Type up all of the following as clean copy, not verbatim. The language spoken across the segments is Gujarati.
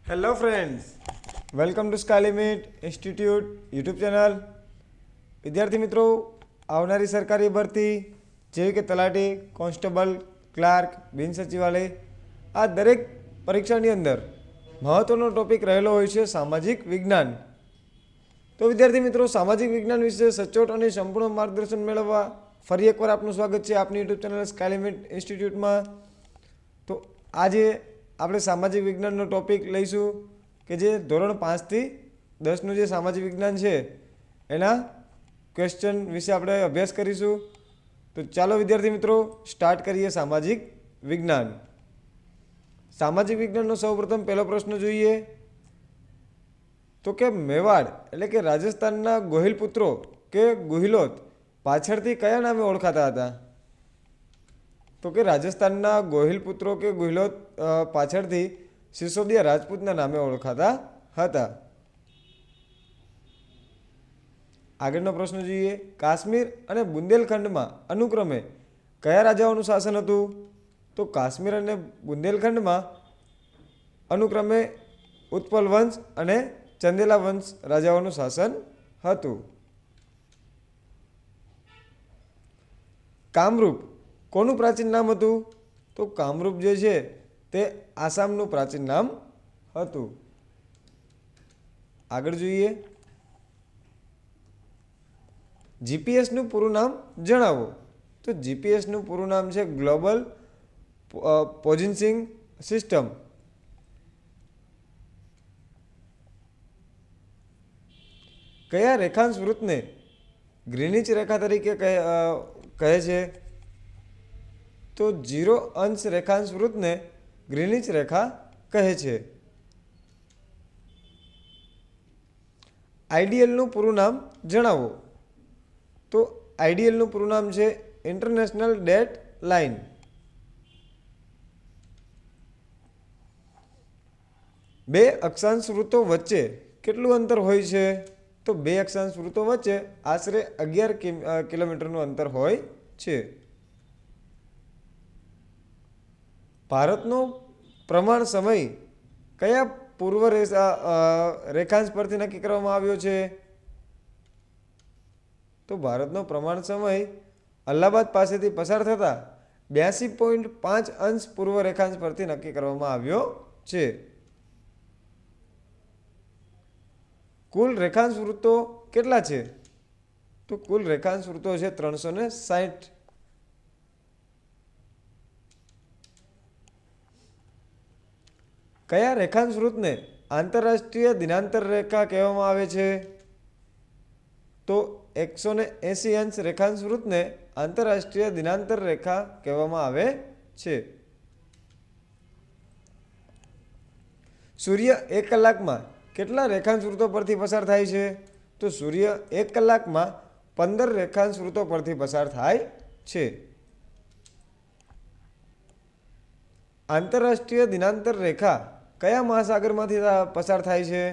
Hello friends, welcome to sky limit institute YouTube channel. વિદ્યાર્થી મિત્રો, આવનારી સરકારી ભરતી જેવી કે તલાટી, કોન્સ્ટેબલ, ક્લાર્ક, બિન સચિવાલય આ દરેક પરીક્ષાની અંદર મહત્ત્વનો ટોપિક રહેલો હોય છે સામાજિક વિજ્ઞાન. તો વિદ્યાર્થી મિત્રો, સામાજિક વિજ્ઞાન વિશે સચોટ અને સંપૂર્ણ માર્ગદર્શન મેળવવા ફરી એકવાર આપનું સ્વાગત છે આપની યુટ્યુબ ચેનલ સ્કાય લિમિટ ઇન્સ્ટિટ્યૂટમાં. તો આજે આપણે સામાજિક વિજ્ઞાનનો ટોપિક લઈશું કે જે ધોરણ 5થી 10નું જે સામાજિક વિજ્ઞાન છે એના ક્વેશ્ચન વિશે આપણે અભ્યાસ કરીશું. તો ચાલો વિદ્યાર્થી મિત્રો સ્ટાર્ટ કરીએ સામાજિક વિજ્ઞાન. સામાજિક વિજ્ઞાનનો સૌપ્રથમ પહેલો પ્રશ્ન જોઈએ તો કે મેવાડ એટલે કે રાજસ્થાનના ગોહિલ પુત્રો કે ગુહિલોત પાછળથી કયા નામે ઓળખાતા હતા? તો કે રાજસ્થાનના ગોહિલ પુત્રો કે ગુહિલોત પાછળથી સિસોદિયા રાજપૂતના નામે ઓળખાતા હતા. આગળનો પ્રશ્ન જોઈએ. કાશ્મીર અને બુંદેલખંડમાં અનુક્રમે કયા રાજાઓનું શાસન હતું? તો કાશ્મીર અને બુંદેલખંડમાં અનુક્રમે ઉત્પલ વંશ અને ચંદેલા વંશ રાજાઓનું શાસન હતું. કામરૂપ કોનું પ્રાચીન નામ હતું? તો કામરૂપ જે છે તે આસામનું પ્રાચીન નામ હતું. આગળ જોઈએ. જીપીએસનું પૂરું નામ જણાવો. તો જીપીએસનું પૂરું નામ છે ગ્લોબલ પોઝિશનિંગ સિસ્ટમ. કયા રેખાંશ વૃત્તને ગ્રીનિચ રેખા તરીકે કહે છે? તો 0 અંશ રેખાંશ વૃત્તને ગ્રીનિચ રેખા કહે છે. આઈડીએલનું પૂરું નામ જણાવો. તો આઈડીએલનું પૂરું નામ છે ઇન્ટરનેશનલ ડેટ લાઇન. બે અક્ષાંશ વૃત્તો વચ્ચે કેટલું અંતર હોય છે? તો બે અક્ષાંશ વૃત્તો વચ્ચે આશરે 11 કિલોમીટરનું અંતર હોય છે. ભારતનો પ્રમાણ સમય કયા પૂર્વ રેખાંશ પરથી નક્કી કરવામાં આવ્યો છે? તો ભારતનો પ્રમાણ સમય અલ્હાબાદ પાસેથી પસાર થતા 82.5 અંશ પૂર્વ રેખાંશ પરથી નક્કી કરવામાં આવ્યો છે. કુલ રેખાંશ વૃત્તો કેટલા છે? તો કુલ રેખાંશ વૃત્તો છે 360. કયા રેખાંશ વૃત્તને આંતરરાષ્ટ્રીય દિનાંતર રેખા કહેવામાં આવે છે? તો 180 અંશ રેખાંશ વૃત્તને આંતરરાષ્ટ્રીય દિનાંતર રેખા કહેવામાં આવે છે. સૂર્ય 1 કલાકમાં કેટલા રેખાંશ વૃત્તો પરથી પસાર થાય છે? તો સૂર્ય 1 કલાકમાં 15 રેખાંશ વૃત્તો પરથી પસાર થાય છે. આંતરરાષ્ટ્રીય દિનાંતર રેખા કયા મહાસાગરમાંથી પસાર થાય છે?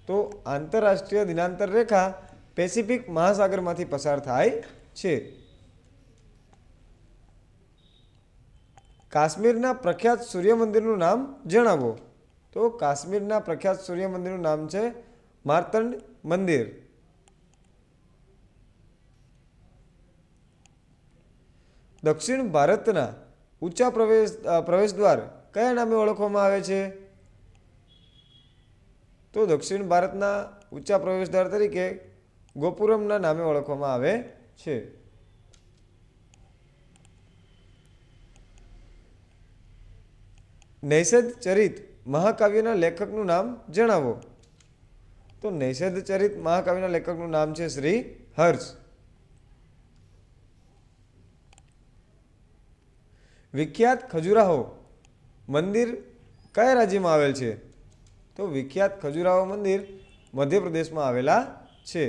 તો આંતરરાષ્ટ્રીય દિનાંતર રેખા પેસિફિક મહાસાગરમાંથી પસાર થાય છે. કાશ્મીરના પ્રખ્યાત સૂર્ય મંદિરનું નામ જણાવો. તો કાશ્મીરના પ્રખ્યાત સૂર્ય મંદિરનું નામ છે માર્તંડ મંદિર. દક્ષિણ ભારતના ઊંચા પ્રવેશદ્વાર કયા નામે ઓળખવામાં આવે છે? તો દક્ષિણ ભારતના ઊંચા પ્રવેશદ્વાર તરીકે ગોપુરમના નામે ઓળખવામાં આવે છે. નૈષધ ચરિત મહાકાવ્યના લેખકનું નામ જણાવો. તો નૈષધ ચરિત મહાકાવ્યના લેખકનું નામ છે શ્રી હર્ષ. વિખ્યાત ખજુરાહો મંદિર કયા રાજ્યમાં આવેલ છે? તો વિખ્યાત ખજુરાહો મંદિર મધ્યપ્રદેશમાં આવેલા છે.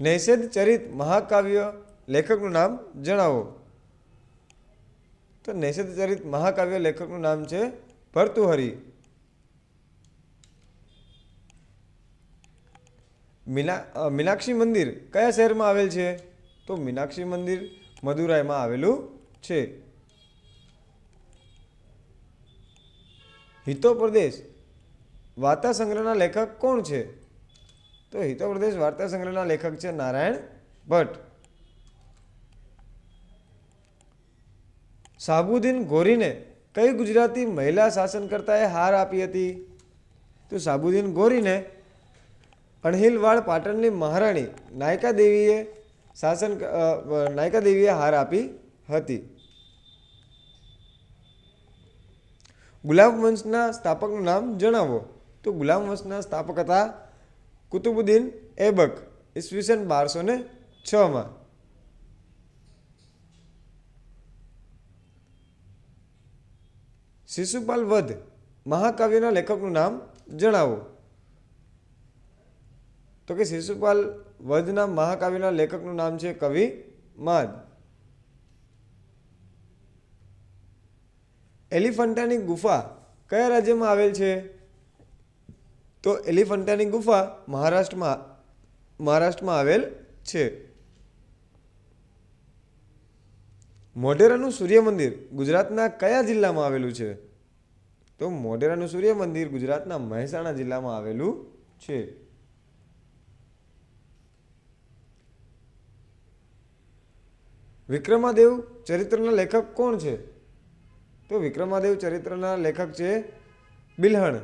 નૈષધ ચરિત મહાકાવ્ય લેખકનું નામ જણાવો. તો નૈષધ ચરિત મહાકાવ્ય લેખકનું નામ છે ભર્તૃહરિ. મીનાક્ષી મંદિર કયા શહેરમાં આવેલ છે? તો મીનાક્ષી મંદિર મદુરાઈમાં આવેલું છે. હિતોપદેશ વાર્તા સંગ્રહના લેખક કોણ છે? તો હિતોપદેશ વાર્તા સંગ્રહના લેખક છે નારાયણ ભટ્ટ. સાબુદ્દીન ગોરીને કઈ ગુજરાતી મહિલા શાસનકર્તાએ હાર આપી હતી? તો સાબુદ્દીન ગોરીને અણહિલવાડ પાટણની મહારાણી નાયકા દેવીએ હાર આપી હતી. ગુલામ વંશના સ્થાપકનું નામ જણાવો. તો ગુલામ વંશના સ્થાપક હતા કુતુબુદ્દીન એબક, ઈસવીસન 1206. શિશુપાલ વધ મહાકાવ્યના લેખકનું નામ જણાવો. તો કે શિશુપાલ વધના મહાકાવ્યના લેખકનું નામ છે કવિ માદ. એલિફન્ટાની ગુફા કયા રાજ્યમાં આવેલ છે? તો એલિફન્ટાની ગુફા મહારાષ્ટ્રમાં આવેલ છે. મોઢેરાનું સૂર્ય મંદિર ગુજરાતના કયા જિલ્લામાં આવેલું છે? તો મોઢેરાનું સૂર્ય મંદિર ગુજરાતના મહેસાણા જિલ્લામાં આવેલું છે. વિક્રમાદેવ ચરિત્રના લેખક કોણ છે? તો વિક્રમાદેવ ચરિત્રના લેખક છે બિલ્હણ.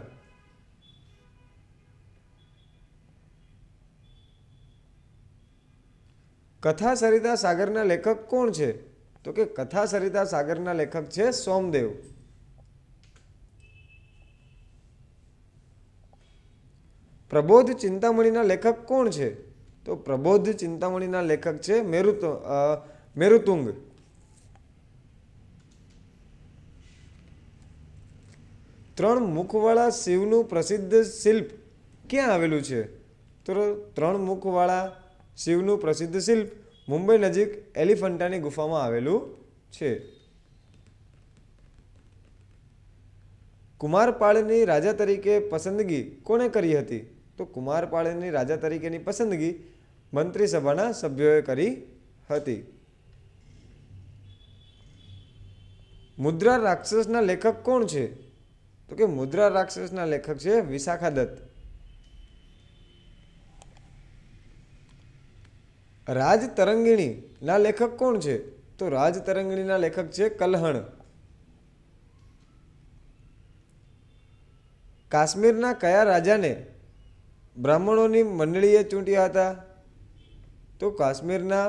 કથા સરિતા સાગરના લેખક કોણ છે? તો કે કથા સરિતા સાગરના લેખક છે સોમદેવ. પ્રબોધ ચિંતામણીના લેખક કોણ છે? તો પ્રબોધ ચિંતામણીના લેખક છે મેરુતુંગ. ત્રણ મુખવાળા શિવનું પ્રસિદ્ધ શિલ્પ ક્યાં આવેલું છે? તો ત્રણ મુખવાળા શિવનું પ્રસિદ્ધ શિલ્પ મુંબઈ નજીક એલિફન્ટાની ગુફામાં આવેલું છે. કુમારપાળની રાજા તરીકે પસંદગી કોણે કરી હતી? તો કુમારપાળની રાજા તરીકેની પસંદગી મંત્રીસભાના સભ્યોએ કરી હતી. મુદ્રા રાક્ષસના લેખક કોણ છે? તો કે મુદ્રા રાક્ષસના લેખક છે વિશાખા દત્ત. રાજ તરંગિણીના લેખક કોણ છે? તો રાજ તરંગિણીના લેખક છે કલ્હણ. કાશ્મીરના કયા રાજાને બ્રાહ્મણોની મંડળીએ ચૂંટ્યા હતા? તો કાશ્મીરના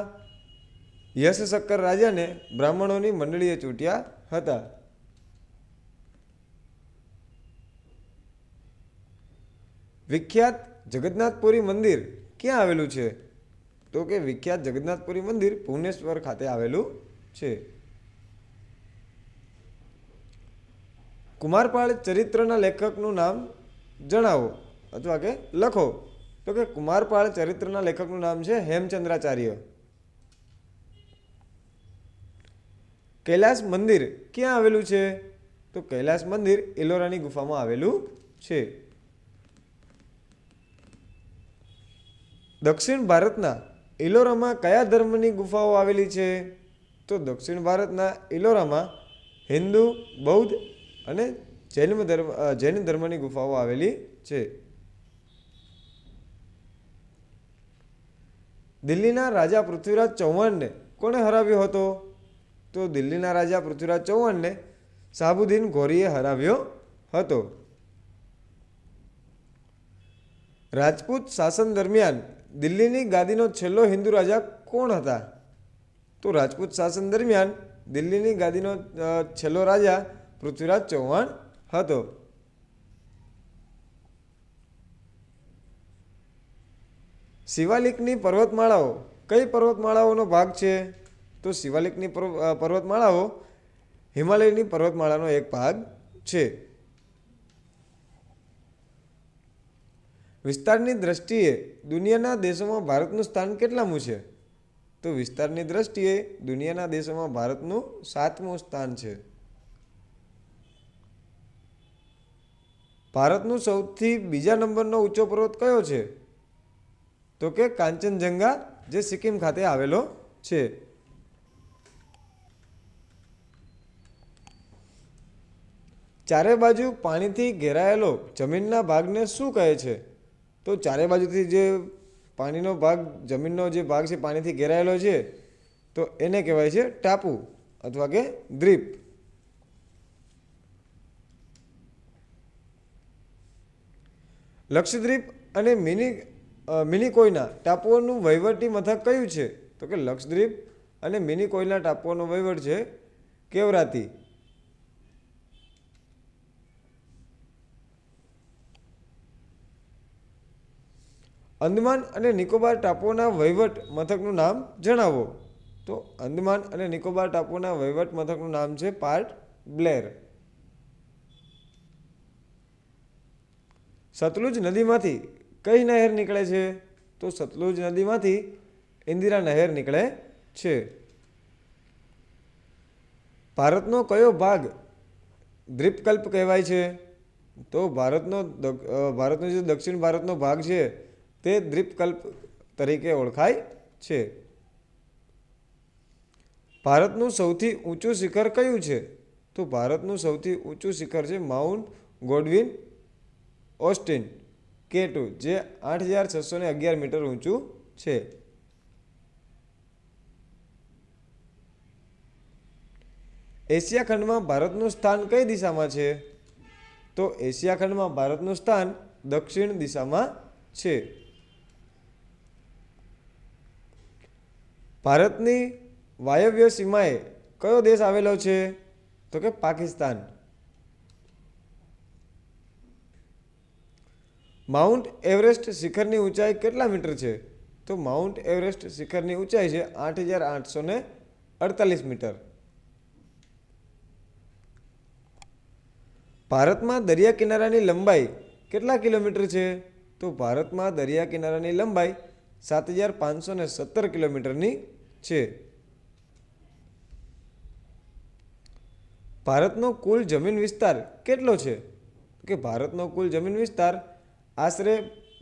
યશશક્કર રાજાને બ્રાહ્મણોની મંડળીએ ચૂંટ્યા હતા. વિખ્યાત જગન્નાથપુરી મંદિર ક્યાં આવેલું છે? તો કે વિખ્યાત જગન્નાથપુરી મંદિર ભુવનેશ્વર ખાતે આવેલું છે. કુમારપાળ ચરિત્રના લેખકનું નામ જણાવો અથવા કે લખો. તો કે કુમારપાળ ચરિત્રના લેખકનું નામ છે હેમચંદ્રાચાર્ય. કૈલાસ મંદિર ક્યાં આવેલું છે? તો કૈલાસ મંદિર ઇલોરાની ગુફામાં આવેલું છે. દક્ષિણ ભારતના ઇલોરામાં કયા ધર્મની ગુફાઓ આવેલી છે? તો દક્ષિણ ભારતના ઇલોરામાં હિન્દુ, બૌદ્ધ અને જૈન ધર્મની ગુફાઓ આવેલી છે. દિલ્હીના રાજા પૃથ્વીરાજ ચૌહાણને કોણે હરાવ્યો હતો? તો દિલ્હીના રાજા પૃથ્વીરાજ ચૌહાણને શાહબુદ્દીન ગોરીએ હરાવ્યો હતો. રાજપૂત શાસન દરમિયાન દિલ્હીની ગાદીનો છેલ્લો હિન્દુ રાજા કોણ હતા? તો રાજપૂત શાસન દરમિયાન દિલ્હીની ગાદીનો છેલ્લો રાજા પૃથ્વીરાજ ચૌહાણ હતો. શિવાલિકની પર્વતમાળાઓ કઈ પર્વતમાળાઓનો ભાગ છે? તો શિવાલિકની પર્વતમાળાઓ હિમાલયની પર્વતમાળાનો એક ભાગ છે. વિસ્તારની દ્રષ્ટિએ દુનિયાના દેશોમાં ભારતનું સ્થાન કેટલામું છે? તો વિસ્તારની દ્રષ્ટિએ દુનિયાના દેશોમાં ભારતનું 7મું સ્થાન છે. ભારતનું સૌથી બીજા નંબરનો ઊંચો પર્વત કયો છે? તો કે કાંચનજંગા, જે સિક્કિમ ખાતે આવેલો છે. ચારે બાજુ પાણીથી ઘેરાયેલો જમીનના ભાગને શું કહે છે? તો ચારે બાજુથી જે પાણીનો ભાગ, જમીનનો જે ભાગ છે પાણીથી ઘેરાયેલો છે, તો એને કહેવાય છે ટાપુ અથવા કે દ્વીપ. લક્ષદ્વીપ અને મિનિકોયના ટાપુઓનું વહીવટી મથક કયું છે? તો કે લક્ષદ્વીપ અને મિનિકોયના ટાપુઓનો વહીવટ છે કેવરાતી. અંદમાન અને નિકોબાર ટાપુઓના વહીવટ મથકનું નામ જણાવો. તો અંદમાન અને નિકોબાર ટાપુઓના વહીવટ મથકનું નામ છે પોર્ટ બ્લેર. સતલુજ નદીમાંથી કઈ નહેર નીકળે છે? તો સતલુજ નદીમાંથી ઇન્દિરા નહેર નીકળે છે. ભારતનો કયો ભાગ દ્વીપકલ્પ કહેવાય છે? તો ભારતનો જે દક્ષિણ ભારતનો ભાગ છે તે દ્વીપકલ્પ તરીકે ઓળખાય છે. ભારતનું સૌથી ઊંચું શિખર કયું છે? તો ભારતનું સૌથી ઊંચું શિખર છે માઉન્ટ ગોડવિન ઓસ્ટિન K2, જે 8611 મીટર ઊંચું છે. એશિયા ખંડમાં ભારતનું સ્થાન કઈ દિશામાં છે? તો એશિયા ખંડમાં ભારતનું સ્થાન દક્ષિણ દિશામાં છે. ભારતની વાયવ્ય સીમાએ કયો દેશ આવેલો છે? તો કે પાકિસ્તાન. માઉન્ટ એવરેસ્ટ શિખરની ઊંચાઈ કેટલા મીટર છે? તો માઉન્ટ એવરેસ્ટ શિખરની ઊંચાઈ છે 8848 મીટર. ભારતમાં દરિયા કિનારાની લંબાઈ કેટલા કિલોમીટર છે? તો ભારતમાં દરિયા કિનારાની લંબાઈ 7517 કિલોમીટરની છે. ભારતનો કુલ જમીન વિસ્તાર કેટલો છે? કે ભારતનો કુલ જમીન વિસ્તાર આશરે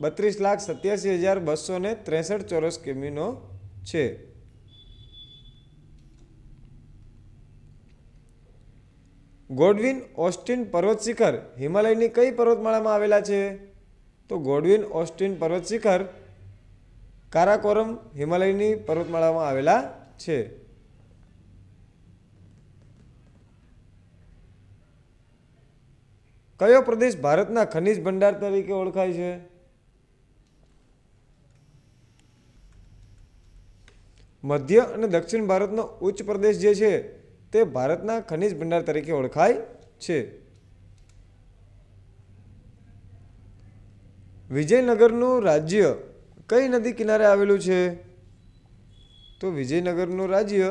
32,87,263 ચોરસ કિમીનો છે. ગોડવિન ઓસ્ટિન પર્વત શિખર હિમાલયની કઈ પર્વતમાળામાં આવેલા છે? તો ગોડવિન ઓસ્ટિન પર્વત શિખર કારાકોરમ હિમાલયની પર્વતમાળામાં આવેલા છે. કયો પ્રદેશ ભારતના ખનિજ ભંડાર તરીકે ઓળખાય છે? મધ્ય અને દક્ષિણ ભારતનો ઉચ્ચ પ્રદેશ જે છે તે ભારતના ખનિજ ભંડાર તરીકે ઓળખાય છે. વિજયનગરનું રાજ્ય કઈ નદી કિનારે આવેલું છે? તો વિજયનગરનું રાજ્ય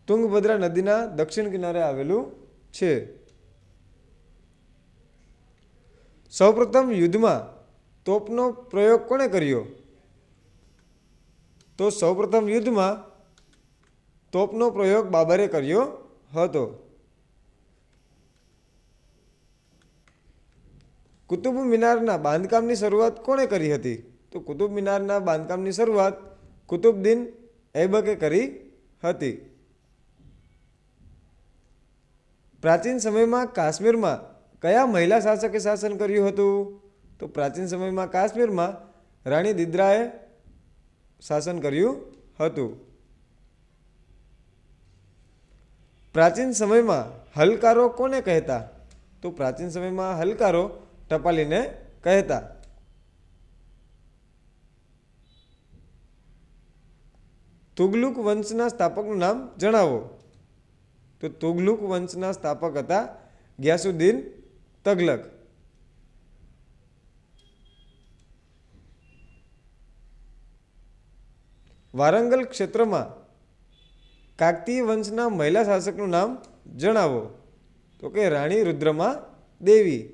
તુંગભદ્રા નદીના દક્ષિણ કિનારે આવેલું છે. સૌપ્રથમ યુદ્ધમાં તોપનો પ્રયોગ કોણે કર્યો? તો સૌપ્રથમ યુદ્ધમાં તોપનો પ્રયોગ બાબરે કર્યો હતો. કુતુબ મિનારના બાંધકામની શરૂઆત કોણે કરી હતી? તો કુતુબ મિનારના બાંધકામની શરૂઆત કુતુબુદ્દીન ઐબકે કરી હતી. પ્રાચીન સમયમાં કાશ્મીરમાં કયા મહિલા શાસકે શાસન કર્યું હતું? તો પ્રાચીન સમયમાં કાશ્મીરમાં રાણી દિદ્રાએ શાસન કર્યું હતું. પ્રાચીન સમયમાં હલકારો કોને કહેતા? તો પ્રાચીન સમયમાં હલકારો ટપાલીને કહેતા. તુગલુક વંશના સ્થાપકનું નામ જણાવો. તો તુગલુક વંશના સ્થાપક હતા ગ્યાસુદ્દીન તગલક. વારંગલ ક્ષેત્રમાં કાકતીય વંશના મહિલા શાસકનું નામ જણાવો. તો કે રાણી રુદ્રમા દેવી.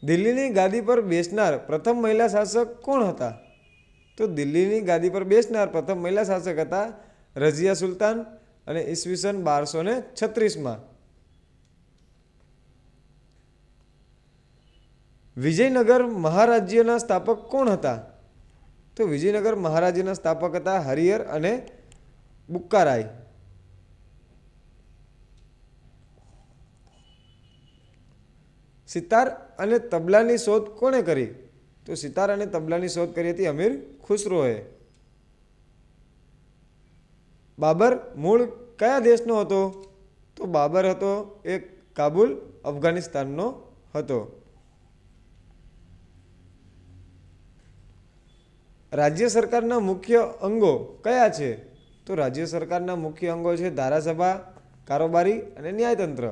દિલ્હીની ગાદી પર બેસનાર પ્રથમ મહિલા શાસક કોણ હતા? તો દિલ્હીની ગાદી પર બેસનાર પ્રથમ મહિલા શાસક હતા રઝિયા સુલતાન અને ઈસવીસન 1236માં. વિજયનગર મહારાજ્યના સ્થાપક કોણ હતા? તો વિજયનગર મહારાજ્યના સ્થાપક હતા હરિહર અને બુક્કારાય. સિતાર અને તબલાની શોધ કોણે કરી? તો સિતાર અને તબલાની શોધ કરી હતી અમીર ખુસરોએ. બાબર મૂળ કયા દેશનો હતો? તો બાબર હતો એ કાબુલ અફઘાનિસ્તાનનો હતો. રાજ્ય સરકારના મુખ્ય અંગો કયા છે? તો રાજ્ય સરકારના મુખ્ય અંગો છે ધારાસભા, કારોબારી અને ન્યાયતંત્ર.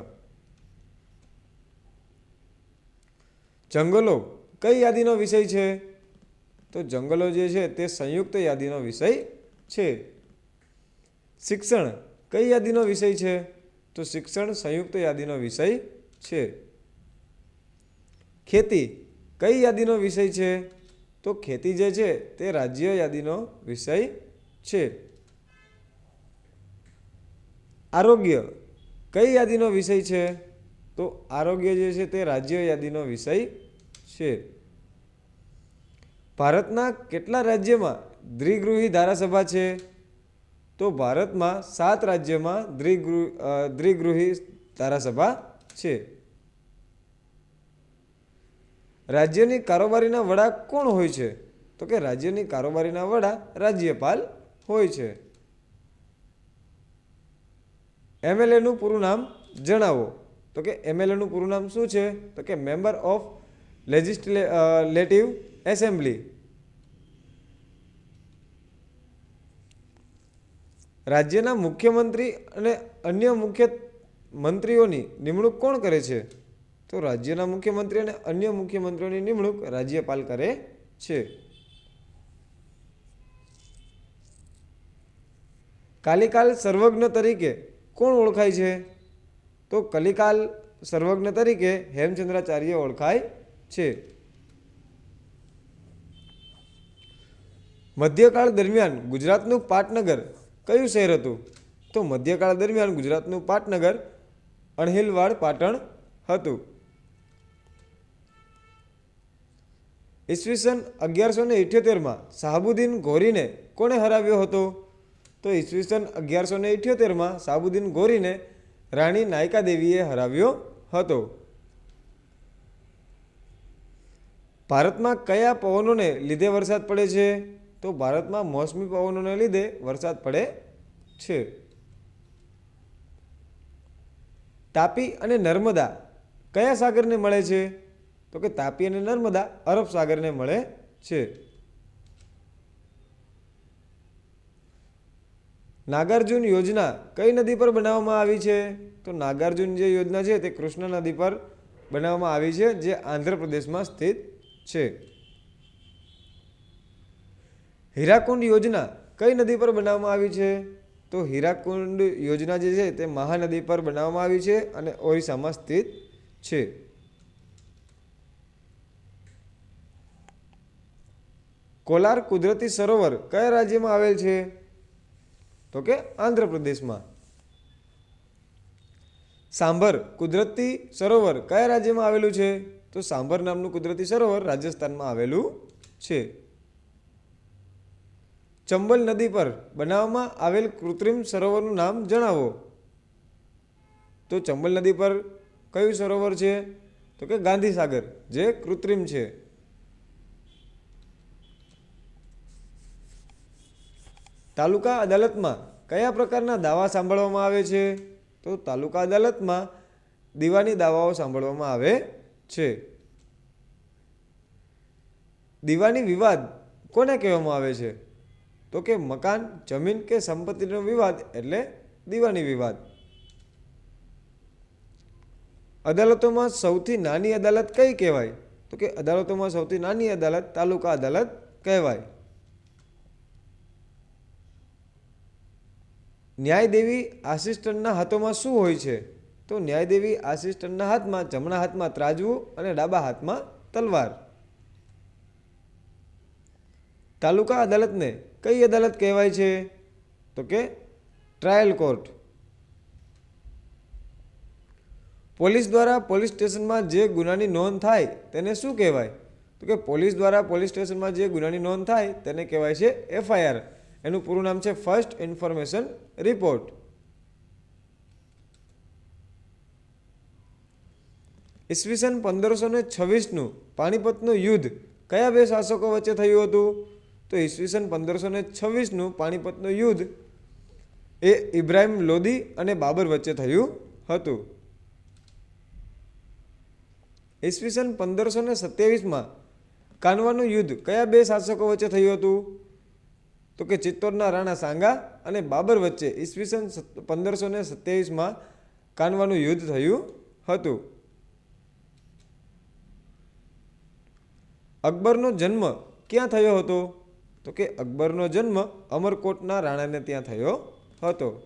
જંગલો કઈ યાદીનો વિષય છે? તો જંગલો જે છે તે સંયુક્ત યાદીનો વિષય છે. શિક્ષણ કઈ યાદીનો વિષય છે? તો શિક્ષણ સંયુક્ત યાદીનો વિષય છે. ખેતી કઈ યાદીનો વિષય છે? તો ખેતી જે છે તે રાજ્ય યાદીનો વિષય છે. આરોગ્ય કઈ યાદીનો વિષય છે? તો આરોગ્ય જે છે તે રાજ્ય યાદીનો વિષય છે. ભારતના કેટલા રાજ્યમાં દ્વિગૃહી ધારાસભા છે? તો ભારતમાં 7 રાજ્યમાં દ્વિગૃહી ધારાસભા છે. રાજ્યની કારોબારીના વડા કોણ હોય છે? તો કે રાજ્યની કારોબારીના વડા રાજ્યપાલ હોય છે. એમએલએનું પૂરું નામ જણાવો. તો કે એમએલએનું પૂરું નામ શું છે? તો કે મેમ્બર ઓફ લેજિસ્લેટિવ એસેમ્બલી. રાજ્યના મુખ્યમંત્રી અને અન્ય મુખ્ય મંત્રીઓની નિમણૂક કોણ કરે છે? તો રાજ્યના મુખ્યમંત્રી અને અન્ય મુખ્યમંત્રીઓની નિમણૂક રાજ્યપાલ કરે છે. કલિકાલ સર્વજ્ઞ તરીકે કોણ ઓળખાય છે? તો કલિકાલ સર્વજ્ઞ તરીકે હેમચંદ્રાચાર્ય ઓળખાય છે. મધ્યકાળ દરમિયાન ગુજરાતનું પાટનગર કયું શહેર હતું? તો મધ્યકાળ દરમિયાન ગુજરાતનું પાટનગર અણહિલવાડ પાટણ હતું. ઈસવીસન 1178માં શાહબુદ્દીન ઘોરીને કોણે હરાવ્યો હતો? તો ઈસવીસન 1178માં શાહબુદ્દીન ઘોરીને રાણી નાયકા દેવીએ હરાવ્યો હતો. ભારતમાં કયા પવનોને લીધે વરસાદ પડે છે? તો ભારતમાં મોસમી પવનોને લીધે વરસાદ પડે છે. તાપી અને નર્મદા કયા સાગરને મળે છે? તો કે તાપી અને નર્મદા અરબ સાગરને મળે છે. નાગાર્જુન યોજના કઈ નદી પર બનાવવામાં આવી છે? તો નાગાર્જુન જે યોજના છે તે કૃષ્ણ નદી પર બનાવવામાં આવી છે, જે આંધ્રપ્રદેશમાં સ્થિત છે. હીરાકુંડ યોજના કઈ નદી પર બનાવવામાં આવી છે? તો હીરાકુંડ યોજના જે છે તે મહાનદી પર બનાવવામાં આવી છે અને ઓરિસ્સામાં સ્થિત છે. કોલાર કુદરતી સરોવર કયા રાજ્યમાં આવેલ છે? તો કે આંધ્રપ્રદેશમાં. સાંભર કુદરતી સરોવર કયા રાજ્યમાં આવેલું છે? તો સાંભર નામનું કુદરતી સરોવર રાજસ્થાનમાં આવેલું છે. ચંબલ નદી પર બનાવવામાં આવેલ કૃત્રિમ સરોવરનું નામ જણાવો. તો ચંબલ નદી પર કયું સરોવર છે? તો કે ગાંધીસાગર, જે કૃત્રિમ છે. તાલુકા અદાલતમાં કયા પ્રકારના દાવા સાંભળવામાં આવે છે? તો તાલુકા અદાલતમાં દીવાની દાવાઓ સાંભળવામાં આવે છે. દીવાની વિવાદ કોને કહેવામાં આવે છે? તો કે મકાન, જમીન કે સંપત્તિનો વિવાદ એટલે દીવાની વિવાદ. અદાલતોમાં સૌથી નાની અદાલત કઈ કહેવાય? તો કે અદાલતોમાં સૌથી નાની અદાલત તાલુકા અદાલત કહેવાય. ન્યાયદેવી આસિસ્ટન્ટના હાથોમાં શું હોય છે? તો ન્યાયદેવી આસિસ્ટન્ટના હાથમાં જમણા હાથમાં ત્રાજવું અને ડાબા હાથમાં તલવાર. તાલુકા અદાલતને કઈ અદાલત કહેવાય છે? તો કે ટ્રાયલ કોર્ટ. પોલીસ દ્વારા પોલીસ સ્ટેશનમાં જે ગુનાની નોંધ થાય તેને શું કહેવાય? તો કે પોલીસ દ્વારા પોલીસ સ્ટેશનમાં જે ગુનાની નોંધ થાય તેને કહેવાય છે એફઆઈઆર. એનું પૂરું નામ છે ફર્સ્ટ ઇન્ફોર્મેશન રિપોર્ટ. ઈસવીસન 1526નું પાણીપતનું યુદ્ધ કયા બે શાસકો વચ્ચે થયું હતું? તો ઈસવીસન 1526નું પાણીપતનું યુદ્ધ એ ઇબ્રાહિમ લોદી અને બાબર વચ્ચે થયું હતું. ઈસવીસન 1527માં કાનવાનું યુદ્ધ કયા બે શાસકો વચ્ચે થયું હતું? તો કે ચિત્તોડના રાણા સાંગા અને બાબર વચ્ચે ઈસવીસન 1527માં કાનવાનું યુદ્ધ થયું હતું. અકબરનો જન્મ ક્યાં થયો હતો? તો કે અકબરનો જન્મ અમરકોટના રાણાને ત્યાં થયો હતો.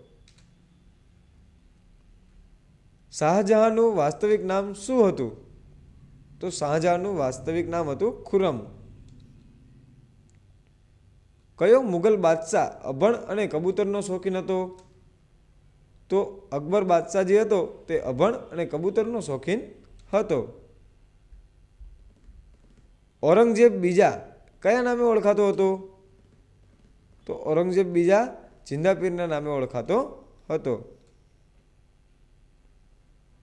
શાહજહાંનું વાસ્તવિક નામ શું હતું? તો શાહજહાંનું વાસ્તવિક નામ હતું ખુરમ. કયો મુગલ બાદશાહ અભણ અને કબૂતરનો શોખીન હતો? તો અકબર બાદશાહ જે હતો તે અભણ અને કબૂતરનો શોખીન હતો. ઔરંગઝેબ બીજા કયા નામે ઓળખાતો હતો? તો ઔરંગઝેબ બીજા જિંદાપીરના નામે ઓળખાતો હતો.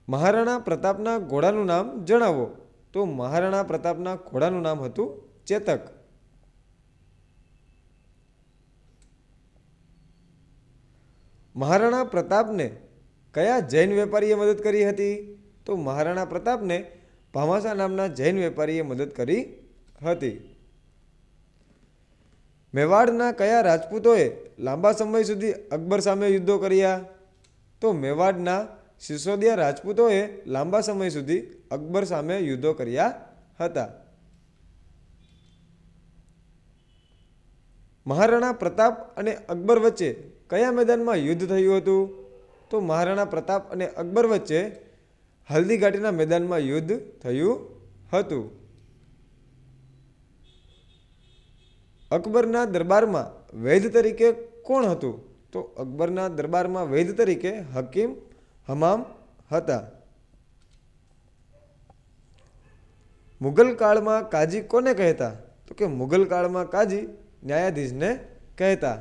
મહારાણા પ્રતાપના ઘોડાનું નામ જણાવો. તો મહારાણા પ્રતાપના ઘોડાનું નામ હતું ચેતક. મહારાણા પ્રતાપને કયા જૈન વેપારીએ મદદ કરી હતી? તો મહારાણા પ્રતાપને ભામાસા નામના જૈન વેપારીએ મદદ કરી હતી. મેવાડના કયા રાજપૂતોએ લાંબા સમય સુધી અકબર સામે યુદ્ધો કર્યા? તો મેવાડના સિસોદિયા રાજપૂતોએ લાંબા સમય સુધી અકબર સામે યુદ્ધો કર્યા હતા. મહારાણા પ્રતાપ અને અકબર વચ્ચે કયા મેદાનમાં યુદ્ધ થયું હતું? તો મહારાણા પ્રતાપ અને અકબર વચ્ચે હલ્દી ઘાટીના મેદાનમાં યુદ્ધ થયું હતું. અકબરના દરબારમાં વૈદ તરીકે કોણ હતું? તો અકબરના દરબારમાં વૈદ તરીકે હકીમ હમામ હતા. મુગલ કાળમાં કાજી કોને કહેતા? તો કે મુગલ કાળમાં કાજી ન્યાયાધીશને કહેતા.